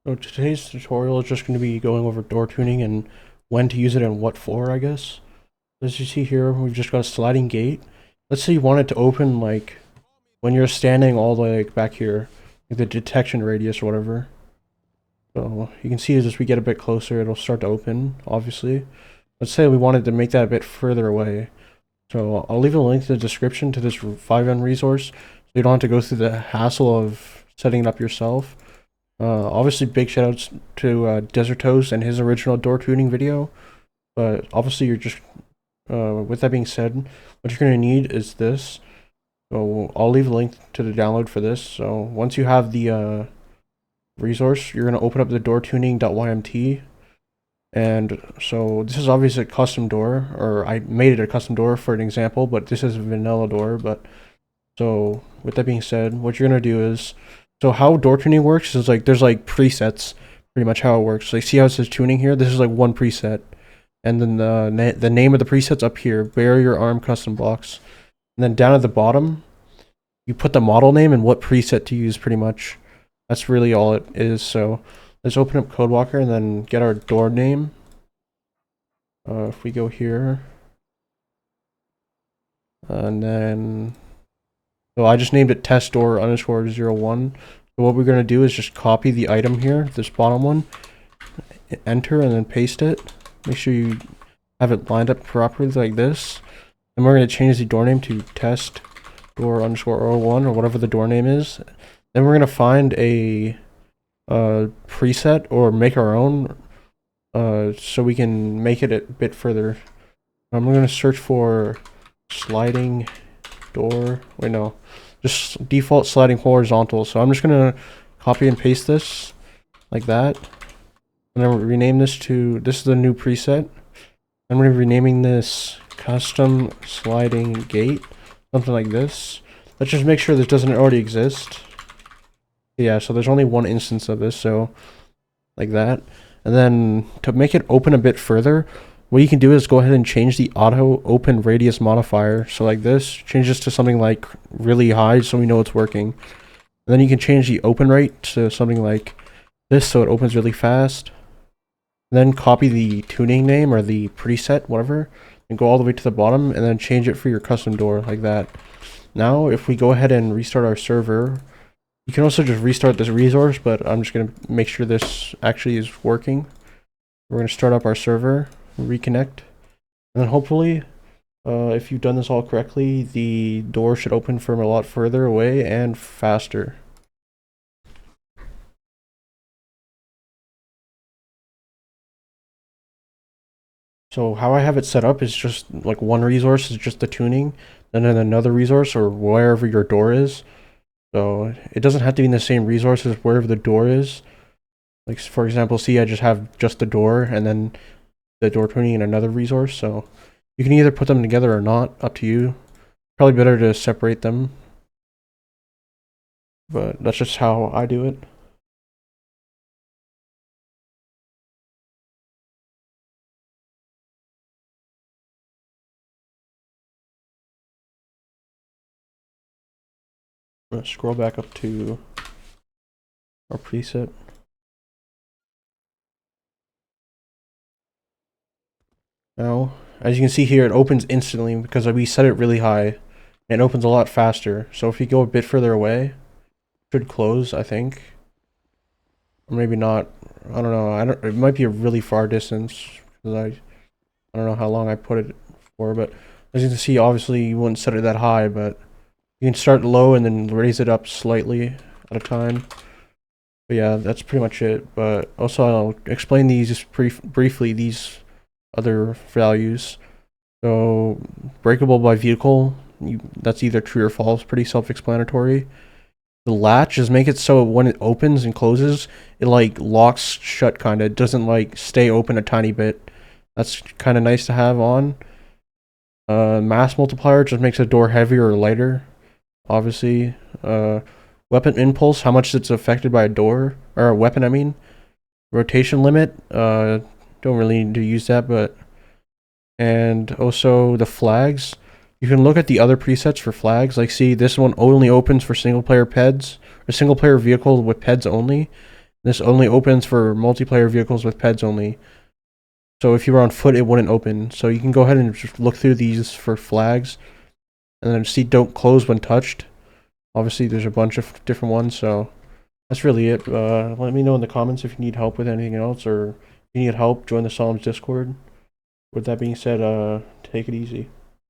So today's tutorial is just going to be going over door tuning and when to use it and what for, I guess. As you see here, we've just got a sliding gate. Let's say you want it to open like when you're standing all the way like, back here, like the detection radius or whatever. So you can see as we get a bit closer, it'll start to open, obviously. Let's say we wanted to make that a bit further away. So I'll leave a link in the description to this FiveM resource, so you don't have to go through the hassle of setting it up yourself. Obviously, big shoutouts to Desert Toast and his original door tuning video. But obviously, you're just with that being said, what you're gonna need is this. So I'll leave a link to the download for this. So once you have the resource, you're gonna open up the doortuning.ymt. And so this is obviously a custom door, or I made it a custom door for an example, but this is a vanilla door. But so with that being said, what you're gonna do is, so how door tuning works is like there's like presets, pretty much how it works. Like see how it says tuning here? This is like one preset, and then the name of the preset's up here, barrier arm custom box, and then down at the bottom, you put the model name and what preset to use. Pretty much, that's really all it is. So let's open up CodeWalker and then get our door name. If we go here, and then so I just named it test door _01. So what we're going to do is just copy the item here, this bottom one, enter, and then paste it. Make sure you have it lined up properly like this. And we're going to change the door name to test door _01 or whatever the door name is. Then we're going to find a preset or make our own so we can make it a bit further. I'm going to search for sliding door. Wait, no. Just default sliding horizontal. So I'm just going to copy and paste this like that. And then rename this to, this is the new preset. I'm going to be renaming this custom sliding gate. Something like this. Let's just make sure this doesn't already exist. Yeah, so there's only one instance of this, so like that. And then to make it open a bit further, what you can do is go ahead and change the auto open radius modifier. So like this, change this to something like really high so we know it's working. And then you can change the open rate to something like this so it opens really fast. And then copy the tuning name or the preset, whatever, and go all the way to the bottom and then change it for your custom door like that. Now, if we go ahead and restart our server, you can also just restart this resource, but I'm just going to make sure this actually is working. We're going to start up our server, reconnect, and then hopefully, if you've done this all correctly, the door should open from a lot further away and faster. So how I have it set up is just like one resource is just the tuning, and then another resource or wherever your door is. So it doesn't have to be in the same resource as wherever the door is. Like for example, see I just have just the door and then the door tuning in another resource. So you can either put them together or not, up to you. Probably better to separate them. But that's just how I do it. I'm gonna scroll back up to our preset. Now, as you can see here, it opens instantly because we set it really high. And it opens a lot faster. So if you go a bit further away, it should close, I think. Or maybe not. I don't know. It might be a really far distance because I don't know how long I put it for, but as you can see, obviously you wouldn't set it that high, but you can start low and then raise it up slightly at a time. But yeah, that's pretty much it. But also I'll explain these just briefly, these other values. So breakable by vehicle, that's either true or false, pretty self-explanatory. The latch is make it so when it opens and closes, it like locks shut kind of. It doesn't like stay open a tiny bit. That's kind of nice to have on. Mass multiplier just makes a door heavier or lighter. Obviously. Weapon impulse, how much it's affected by a door or a weapon. I mean, rotation limit. Don't really need to use that, but and also the flags. You can look at the other presets for flags. Like, see, this one only opens for single player PEDs or single player vehicle with PEDs only. This only opens for multiplayer vehicles with peds only. So if you were on foot, it wouldn't open. So you can go ahead and just look through these for flags, and then see don't close when touched. Obviously, there's a bunch of different ones, so that's really it. Let me know in the comments if you need help with anything else, or if you need help, join the Psalms Discord. With that being said, take it easy.